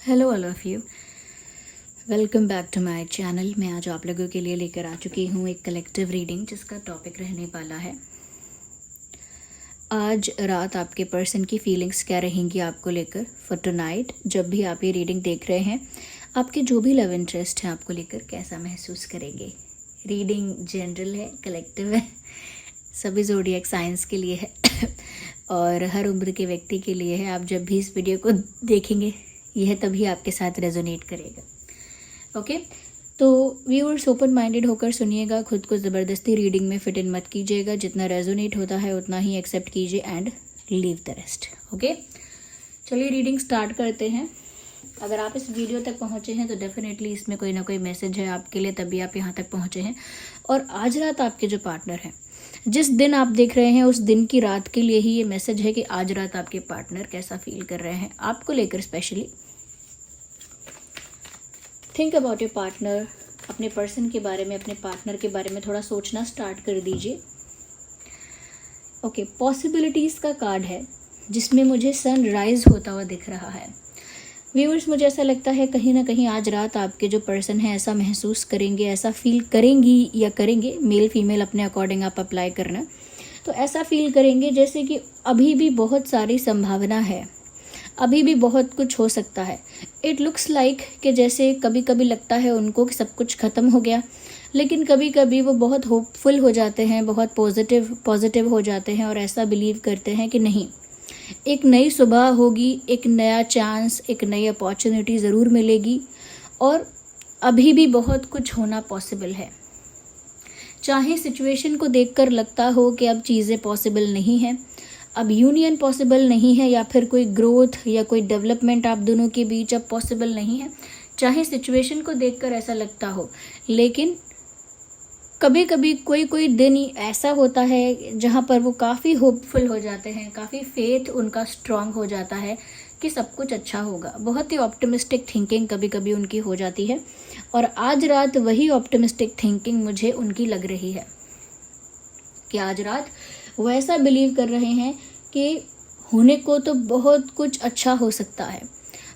Hello all of you, welcome back to my channel. मैं आज आप लोगों के लिए लेकर आ चुकी हूँ एक कलेक्टिव रीडिंग जिसका टॉपिक रहने वाला है आज रात आपके पर्सन की फीलिंग्स क्या रहेंगी आपको लेकर फॉर टुनाइट। जब भी आप ये रीडिंग देख रहे हैं, आपके जो भी लव इंटरेस्ट हैं आपको लेकर कैसा महसूस करेंगे। रीडिंग जनरल है, कलेक्टिव है, सभी ज़ोडिएक साइंस के लिए है और हर उम्र के व्यक्ति के लिए है। आप जब भी इस वीडियो को देखेंगे यह तभी आपके साथ रेजोनेट करेगा। ओके, तो व्यूअर्स ओपन माइंडेड होकर सुनिएगा, खुद को ज़बरदस्ती रीडिंग में फिट इन मत कीजिएगा। जितना रेजोनेट होता है उतना ही एक्सेप्ट कीजिए and leave the rest. Okay, चलिए रीडिंग स्टार्ट करते हैं। अगर आप इस वीडियो तक पहुंचे हैं तो डेफिनेटली इसमें कोई ना कोई मैसेज है आपके लिए, तभी आप यहाँ तक पहुंचे हैं। और आज रात आपके जो पार्टनर हैं, जिस दिन आप देख रहे हैं उस दिन की रात के लिए ही ये मैसेज है कि आज रात आपके पार्टनर कैसा फील कर रहे हैं आपको लेकर। Specially think about your partner, अपने पर्सन के बारे में, अपने पार्टनर के बारे में थोड़ा सोचना स्टार्ट कर दीजिए। ओके, पॉसिबिलिटीज़ का कार्ड है जिसमें मुझे सनराइज होता हुआ दिख रहा है। व्यूअर्स, मुझे ऐसा लगता है कहीं ना कहीं आज रात आपके जो पर्सन है ऐसा महसूस करेंगे, ऐसा फील करेंगी या करेंगे, मेल फीमेल अपने अकॉर्डिंग आप अप्लाई करना, तो ऐसा फील करेंगे जैसे कि अभी भी बहुत सारी संभावना है, अभी भी बहुत कुछ हो सकता है। इट लुक्स लाइक कि जैसे कभी कभी लगता है उनको कि सब कुछ ख़त्म हो गया, लेकिन कभी कभी वो बहुत होपफुल हो जाते हैं, बहुत पॉजिटिव हो जाते हैं और ऐसा बिलीव करते हैं कि नहीं, एक नई सुबह होगी, एक नया चांस, एक नई अपॉर्चुनिटी ज़रूर मिलेगी और अभी भी बहुत कुछ होना पॉसिबल है। चाहे सिचुएशन को देखकर लगता हो कि अब चीज़ें पॉसिबल नहीं हैं, अब यूनियन पॉसिबल नहीं है, या फिर कोई ग्रोथ या कोई डेवलपमेंट आप दोनों के बीच अब पॉसिबल नहीं है, चाहे सिचुएशन को देखकर ऐसा लगता हो, लेकिन कभी कभी कोई दिन ऐसा होता है जहाँ पर वो काफ़ी होपफुल हो जाते हैं, काफ़ी फेथ उनका स्ट्रांग हो जाता है कि सब कुछ अच्छा होगा। बहुत ही ऑप्टिमिस्टिक थिंकिंग कभी कभी उनकी हो जाती है और आज रात वही ऑप्टिमिस्टिक थिंकिंग मुझे उनकी लग रही है कि आज रात वो ऐसा बिलीव कर रहे हैं कि होने को तो बहुत कुछ अच्छा हो सकता है,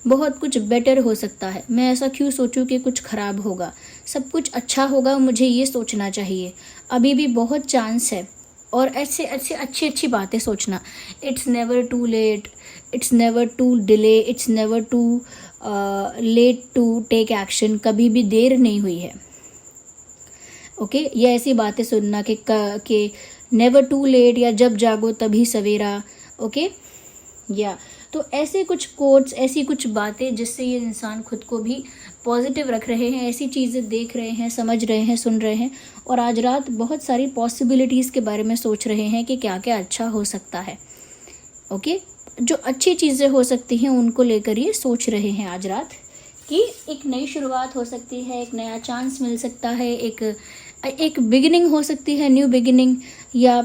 बहुत कुछ बेटर हो सकता है। मैं ऐसा क्यों सोचूं कि कुछ ख़राब होगा, सब कुछ अच्छा होगा, मुझे ये सोचना चाहिए, अभी भी बहुत चांस है। और ऐसे अच्छी बातें सोचना। It's never too late, it's never too delay, it's never too late to take action. कभी भी देर नहीं हुई है। ओके, ये ऐसी बातें सुनना कि नेवर टू लेट या जब जागो तभी सवेरा। ओके, या तो ऐसे कुछ कोट्स, ऐसी कुछ बातें जिससे ये इंसान खुद को भी पॉजिटिव रख रहे हैं, ऐसी चीज़ें देख रहे हैं, समझ रहे हैं, सुन रहे हैं और आज रात बहुत सारी पॉसिबिलिटीज़ के बारे में सोच रहे हैं कि क्या क्या अच्छा हो सकता है। ओके, जो अच्छी चीज़ें हो सकती हैं उनको लेकर ये सोच रहे हैं आज रात कि एक नई शुरुआत हो सकती है, एक नया चांस मिल सकता है, एक बिगिनिंग हो सकती है, न्यू बिगिनिंग, या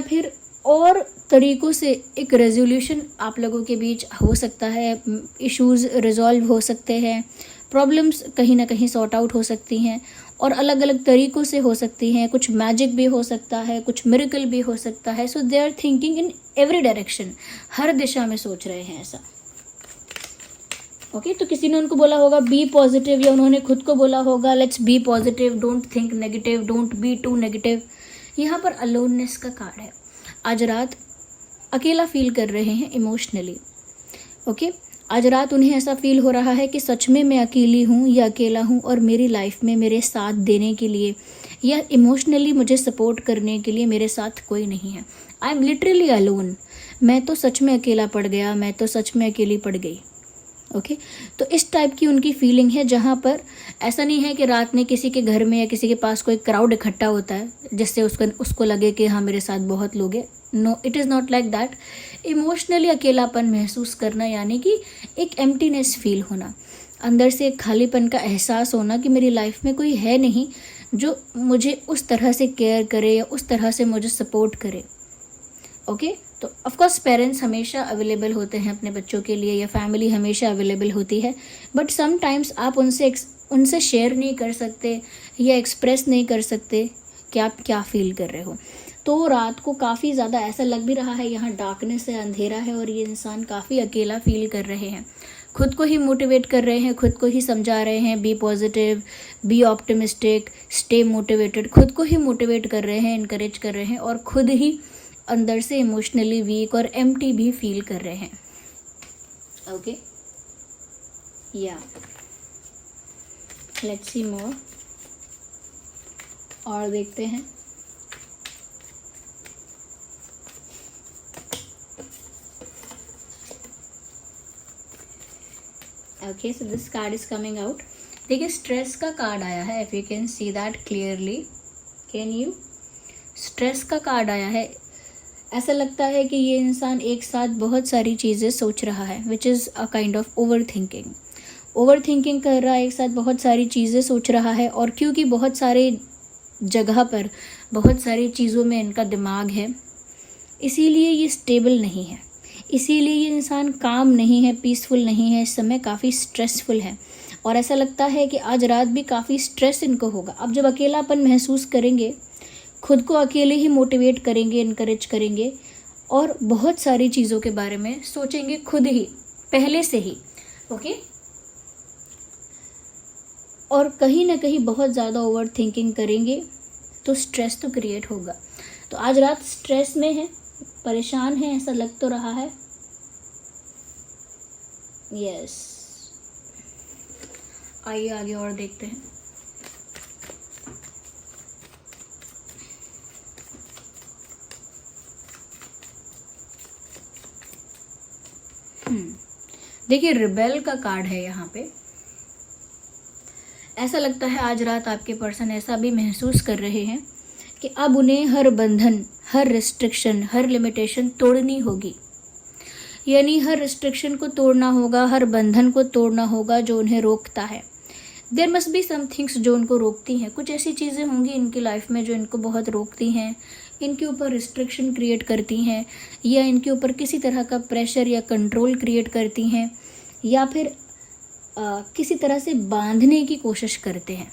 फिर और तरीक़ों से एक रेजोल्यूशन आप लोगों के बीच हो सकता है। इश्यूज़ रिजॉल्व हो सकते हैं, प्रॉब्लम्स कहीं ना कहीं सॉर्ट आउट हो सकती हैं और अलग अलग तरीक़ों से हो सकती हैं। कुछ मैजिक भी हो सकता है, कुछ मिरेकल भी हो सकता है। So they are thinking in every direction, हर दिशा में सोच रहे हैं ऐसा। ओके, तो किसी ने उनको बोला होगा बी पॉजिटिव, या उन्होंने खुद को बोला होगा let's be positive, don't think negative, don't be too negative. यहाँ पर अलोननेस का कार्ड है। आज रात अकेला फील कर रहे हैं इमोशनली। ओके, आज रात उन्हें ऐसा फील हो रहा है कि सच में मैं अकेली हूँ या अकेला हूँ और मेरी लाइफ में मेरे साथ देने के लिए या इमोशनली मुझे सपोर्ट करने के लिए मेरे साथ कोई नहीं है। I am literally alone. मैं तो सच में अकेला पड़ गया, मैं तो सच में अकेली पड़ गई। ओके, तो इस टाइप की उनकी फीलिंग है, जहाँ पर ऐसा नहीं है कि रात में किसी के घर में या किसी के पास कोई क्राउड इकट्ठा होता है जिससे उसको लगे कि हाँ मेरे साथ बहुत लोग हैं। No, it is not like that. Emotionally अकेलापन महसूस करना यानी कि एक एम्प्टीनेस फील होना, अंदर से एक खालीपन का एहसास होना कि मेरी लाइफ में कोई है नहीं जो मुझे उस तरह से केयर करे या उस तरह से मुझे सपोर्ट करे। ओके, तो ऑफकोर्स पेरेंट्स हमेशा अवेलेबल होते हैं अपने बच्चों के लिए, या फैमिली हमेशा अवेलेबल होती है, बट समटाइम्स आप उनसे शेयर नहीं कर सकते या एक्सप्रेस नहीं कर सकते कि आप क्या फील कर रहे हो। तो तो रात को काफ़ी ज़्यादा ऐसा लग भी रहा है यहाँ डार्कनेस है, अंधेरा है और ये इंसान काफ़ी अकेला फील कर रहे हैं। खुद को ही मोटिवेट कर रहे हैं, खुद को ही समझा रहे हैं, be positive, be optimistic, stay motivated, खुद को ही मोटिवेट कर रहे हैं, इनकरेज कर रहे हैं और खुद ही अंदर से इमोशनली वीक और एम्प्टी भी फील कर रहे हैं। ओके, या लेट्स सी मोर, और देखते हैं। Okay, so this card is coming out. देखिए स्ट्रेस का कार्ड आया है, if you can see that clearly, can you, stress का कार्ड आया है। ऐसा लगता है कि ये इंसान एक साथ बहुत सारी चीज़ें सोच रहा है, which is a kind of over thinking कर रहा है, एक साथ बहुत सारी चीज़ें सोच रहा है। और क्योंकि बहुत सारे जगह पर बहुत सारी चीज़ों में इनका दिमाग है, इसीलिए ये स्टेबल नहीं है, इसीलिए ये इंसान काम नहीं है, पीसफुल नहीं है, इस समय काफ़ी स्ट्रेसफुल है। और ऐसा लगता है कि आज रात भी काफ़ी स्ट्रेस इनको होगा। अब जब अकेलापन महसूस करेंगे, खुद को अकेले ही मोटिवेट करेंगे, इनकरेज करेंगे और बहुत सारी चीज़ों के बारे में सोचेंगे खुद ही, पहले से ही। ओके, और कहीं ना कहीं बहुत ज़्यादा ओवर थिंकिंग करेंगे तो स्ट्रेस तो क्रिएट होगा। तो आज रात स्ट्रेस में है, परेशान है, ऐसा लग तो रहा है। यस, आइए आगे और देखते हैं। देखिए रिबेल का कार्ड है यहाँ पे। ऐसा लगता है आज रात आपके पर्सन ऐसा भी महसूस कर रहे हैं कि अब उन्हें हर बंधन, हर रिस्ट्रिक्शन, हर लिमिटेशन तोड़नी होगी। यानी हर रिस्ट्रिक्शन को तोड़ना होगा, हर बंधन को तोड़ना होगा जो उन्हें रोकता है। There must be some things जो उनको रोकती हैं। कुछ ऐसी चीज़ें होंगी इनकी लाइफ में जो इनको बहुत रोकती हैं, इनके ऊपर रिस्ट्रिक्शन क्रिएट करती हैं, या इनके ऊपर किसी तरह का प्रेशर या कंट्रोल क्रिएट करती हैं, या फिर किसी तरह से बांधने की कोशिश करते हैं।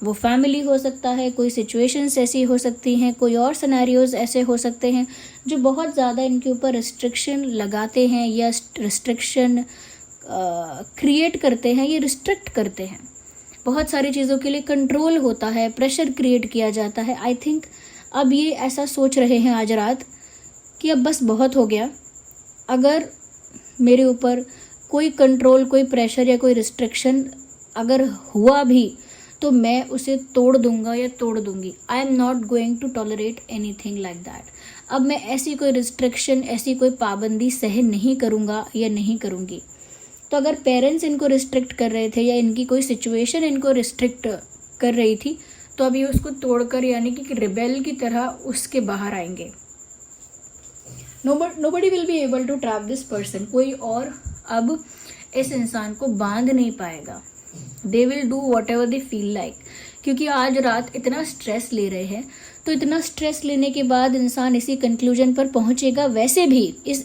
वो फैमिली हो सकता है, कोई सिचुएशंस ऐसी हो सकती हैं, कोई और सिनेरियोज ऐसे हो सकते हैं जो बहुत ज़्यादा इनके ऊपर रिस्ट्रिक्शन लगाते हैं या रिस्ट्रिक्शन क्रिएट करते हैं, ये रिस्ट्रिक्ट करते हैं। बहुत सारी चीज़ों के लिए कंट्रोल होता है, प्रेशर क्रिएट किया जाता है। आई थिंक अब ये ऐसा सोच रहे हैं आज रात कि अब बस बहुत हो गया, अगर मेरे ऊपर कोई कंट्रोल, कोई प्रेशर या कोई रिस्ट्रिक्शन अगर हुआ भी तो मैं उसे तोड़ दूंगा या तोड़ दूंगी। I am not going to tolerate anything like that. अब मैं ऐसी कोई रिस्ट्रिक्शन, ऐसी कोई पाबंदी सहन नहीं करूंगा या नहीं करूंगी। तो अगर पेरेंट्स इनको रिस्ट्रिक्ट कर रहे थे या इनकी कोई सिचुएशन इनको रिस्ट्रिक्ट कर रही थी, तो अभी उसको तोड़कर यानी कि रिबेल की तरह उसके बाहर आएंगे। Nobody will be able to trap this person. कोई और अब इस इंसान को बांध नहीं पाएगा। They will do whatever they feel like. क्योंकि आज रात इतना स्ट्रेस ले रहे हैं, तो इतना स्ट्रेस लेने के बाद इंसान इसी कंक्लूजन पर पहुंचेगा। वैसे भी इट्स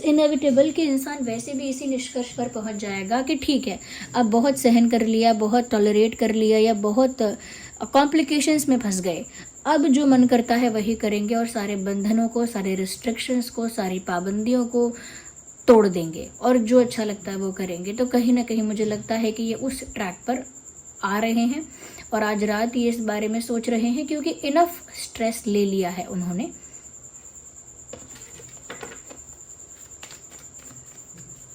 इनएविटेबल कि इंसान वैसे भी इसी निष्कर्ष पर पहुंच जाएगा कि ठीक है, अब बहुत सहन कर लिया, बहुत टॉलरेट कर लिया या बहुत कॉम्प्लिकेशंस में फंस गए, अब जो मन करता है वही करेंगे और सारे बंधनों को, सारे रिस्ट्रिक्शंस को, सारी पाबंदियों को तोड़ देंगे और जो अच्छा लगता है वो करेंगे। तो कहीं ना कहीं मुझे लगता है कि ये उस ट्रैक पर आ रहे हैं और आज रात ये इस बारे में सोच रहे हैं क्योंकि इनफ स्ट्रेस ले लिया है उन्होंने।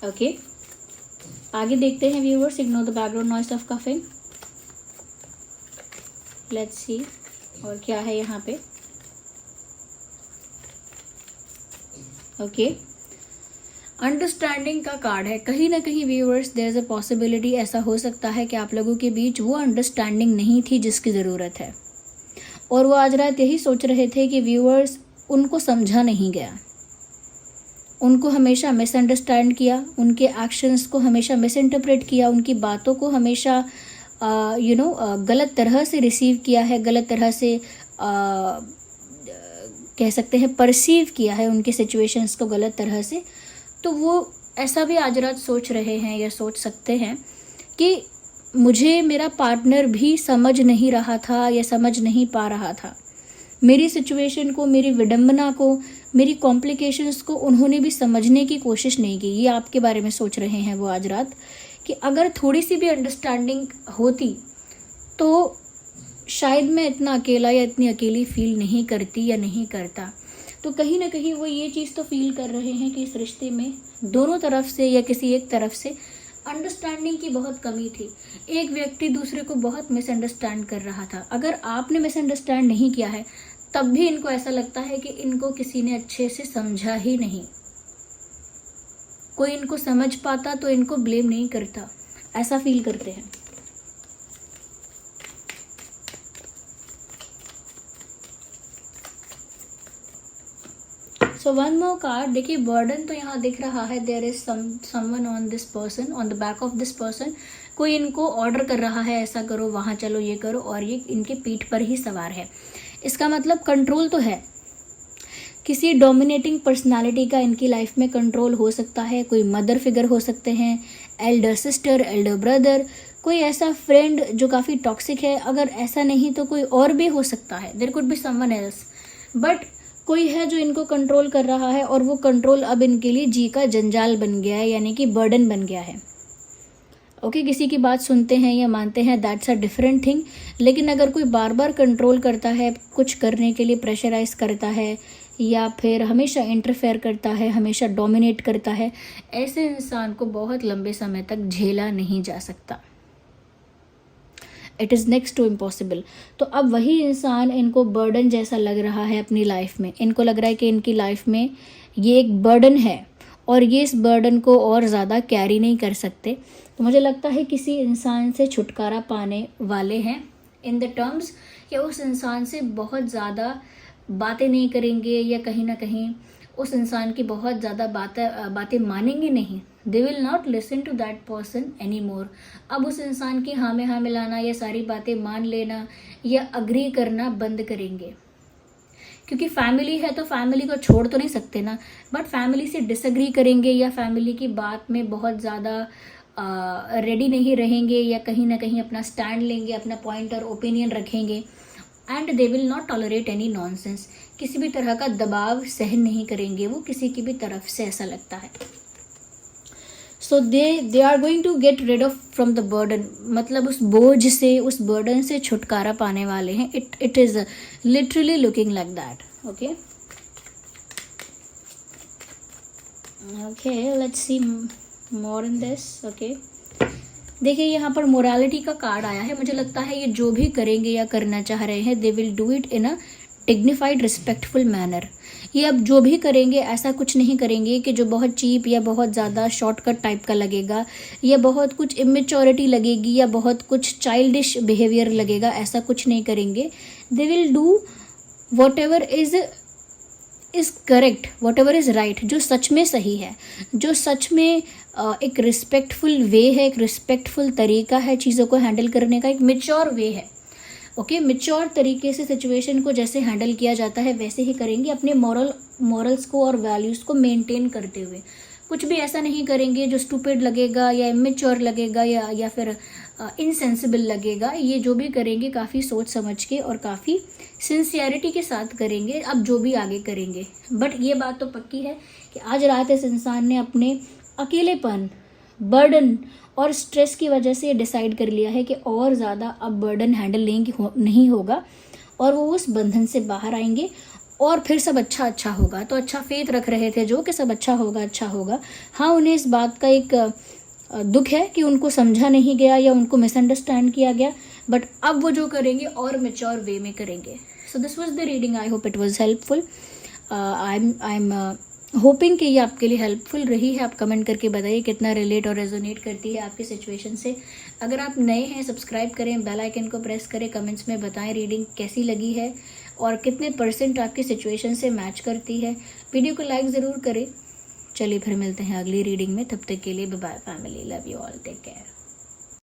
ओके, आगे देखते हैं viewers. Ignore the background noise of coughing. Let's see और क्या है यहाँ पे। ओके, अंडरस्टैंडिंग का कार्ड है। कहीं ना कहीं viewers there is a possibility, ऐसा हो सकता है कि आप लोगों के बीच वो अंडरस्टैंडिंग नहीं थी जिसकी ज़रूरत है, और वो आज रात यही सोच रहे थे कि व्यूअर्स उनको समझा नहीं गया, उनको हमेशा मिसअंडरस्टैंड किया, उनके एक्शंस को हमेशा मिसइंटरप्रेट किया, उनकी बातों को हमेशा गलत तरह से रिसीव किया है, गलत तरह से कह सकते हैं परसीव किया है उनके सिचुएशंस को गलत तरह से। तो वो ऐसा भी आज रात सोच रहे हैं या सोच सकते हैं कि मुझे मेरा पार्टनर भी समझ नहीं रहा था या समझ नहीं पा रहा था, मेरी सिचुएशन को, मेरी विडंबना को, मेरी कॉम्प्लिकेशंस को उन्होंने भी समझने की कोशिश नहीं की। ये आपके बारे में सोच रहे हैं वो आज रात, कि अगर थोड़ी सी भी अंडरस्टैंडिंग होती तो शायद मैं इतना अकेला या इतनी अकेली फील नहीं करती या नहीं करता। तो कहीं ना कहीं वो ये चीज़ तो फील कर रहे हैं कि इस रिश्ते में दोनों तरफ से या किसी एक तरफ से अंडरस्टैंडिंग की बहुत कमी थी। एक व्यक्ति दूसरे को बहुत मिसअंडरस्टैंड कर रहा था। अगर आपने मिसअंडरस्टैंड नहीं किया है तब भी इनको ऐसा लगता है कि इनको किसी ने अच्छे से समझा ही नहीं। कोई इनको समझ पाता तो इनको ब्लेम नहीं करता, ऐसा फील करते हैं। सो वन मोर कार्ड, देखिए बर्डन तो यहाँ दिख रहा है। There is someone on this person, on the back of this person. कोई इनको ऑर्डर कर रहा है, ऐसा करो, वहाँ चलो, ये करो, और ये इनके पीठ पर ही सवार है। इसका मतलब कंट्रोल तो है। किसी डोमिनेटिंग पर्सनालिटी का इनकी लाइफ में कंट्रोल हो सकता है। कोई मदर फिगर हो सकते हैं, एल्डर सिस्टर, एल्डर ब्रदर, कोई ऐसा फ्रेंड जो काफ़ी टॉक्सिक है। अगर ऐसा नहीं तो कोई और भी हो सकता है, there could be someone else, but कोई है जो इनको कंट्रोल कर रहा है और वो कंट्रोल अब इनके लिए जी का जंजाल बन गया है, यानी कि बर्डन बन गया है। ओके, किसी की बात सुनते हैं या मानते हैं, दैट्स अ डिफरेंट थिंग। लेकिन अगर कोई बार बार कंट्रोल करता है, कुछ करने के लिए प्रेशराइज करता है, या फिर हमेशा इंटरफेयर करता है, हमेशा डोमिनेट करता है, ऐसे इंसान को बहुत लंबे समय तक झेला नहीं जा सकता। It is next to impossible. तो अब वही इंसान इनको बर्डन जैसा लग रहा है अपनी लाइफ में। इनको लग रहा है कि इनकी लाइफ में ये एक बर्डन है और ये इस बर्डन को और ज़्यादा कैरी नहीं कर सकते। तो मुझे लगता है किसी इंसान से छुटकारा पाने वाले हैं, इन द टर्म्स कि उस इंसान से बहुत ज़्यादा बातें नहीं करेंगे, या कहीं ना कहीं उस इंसान की बहुत ज़्यादा बातें मानेंगे नहीं। They will not listen to that person any more. अब उस इंसान की हाँ में हाँ मिलाना या सारी बातें मान लेना या अग्री करना बंद करेंगे। क्योंकि फैमिली है तो फैमिली को छोड़ तो नहीं सकते ना, बट फैमिली से डिसएग्री करेंगे या फैमिली की बात में बहुत ज़्यादा रेडी नहीं रहेंगे, या कहीं ना कहीं अपना स्टैंड लेंगे, अपना पॉइंट और ओपिनियन रखेंगे। And they will not tolerate any nonsense. किसी भी तरह का दबाव सहन नहीं करेंगे वो किसी की भी तरफ से, ऐसा लगता है। So they are going to get rid off from the burden, मतलब उस बोझ से, उस बर्डन से छुटकारा पाने वाले हैं। It is literally looking like that. Okay okay, let's see more in this. Okay, देखिए यहाँ पर मोरालिटी का कार्ड आया है। मुझे लगता है ये जो भी करेंगे या करना चाह रहे हैं, दे will do it in a dignified respectful manner. ये अब जो भी करेंगे ऐसा कुछ नहीं करेंगे कि जो बहुत चीप या बहुत ज़्यादा शॉर्टकट टाइप का लगेगा, या बहुत कुछ इमेच्योरिटी लगेगी, या बहुत कुछ चाइल्डिश बिहेवियर लगेगा, ऐसा कुछ नहीं करेंगे। दे will do what ever is correct, what ever is right, जो सच में सही है, जो सच में एक रिस्पेक्टफुल वे है, एक रिस्पेक्टफुल तरीका है चीज़ों को हैंडल करने का, एक मेच्योर वे है। ओके, मेच्योर तरीके से सिचुएशन को जैसे हैंडल किया जाता है वैसे ही करेंगे, अपने मॉरल्स को और वैल्यूज़ को मेंटेन करते हुए। कुछ भी ऐसा नहीं करेंगे जो स्टूपिड लगेगा या इमेच्योर लगेगा या फिर इनसेंसिबल लगेगा। ये जो भी करेंगे काफ़ी सोच समझ के और काफ़ी सिंसियरिटी के साथ करेंगे, अब जो भी आगे करेंगे। बट ये बात तो पक्की है कि आज रात इस इंसान ने अपने अकेलेपन, बर्डन और स्ट्रेस की वजह से डिसाइड कर लिया है कि और ज़्यादा अब बर्डन हैंडल नहीं होगा, और वो उस बंधन से बाहर आएंगे और फिर सब अच्छा होगा। तो अच्छा फेथ रख रहे थे जो कि सब अच्छा होगा। हाँ, उन्हें इस बात का एक दुख है कि उनको समझा नहीं गया या उनको मिसअंडरस्टैंड किया गया, बट अब वो जो करेंगे और मेच्योर वे में करेंगे। So this was the reading. I hope it was helpful. I am hoping कि ये आपके लिए हेल्पफुल रही है। आप कमेंट करके बताइए कितना रिलेट और रेजोनेट करती है आपकी सिचुएशन से। अगर आप नए हैं, सब्सक्राइब करें, बेल आइकन को प्रेस करें, कमेंट्स में बताएं रीडिंग कैसी लगी है और कितने % आपकी सिचुएशन से मैच करती है। वीडियो को लाइक ज़रूर करें। चलिए फिर मिलते हैं अगली रीडिंग में, तब तक के लिए bye bye family, love you all, take care.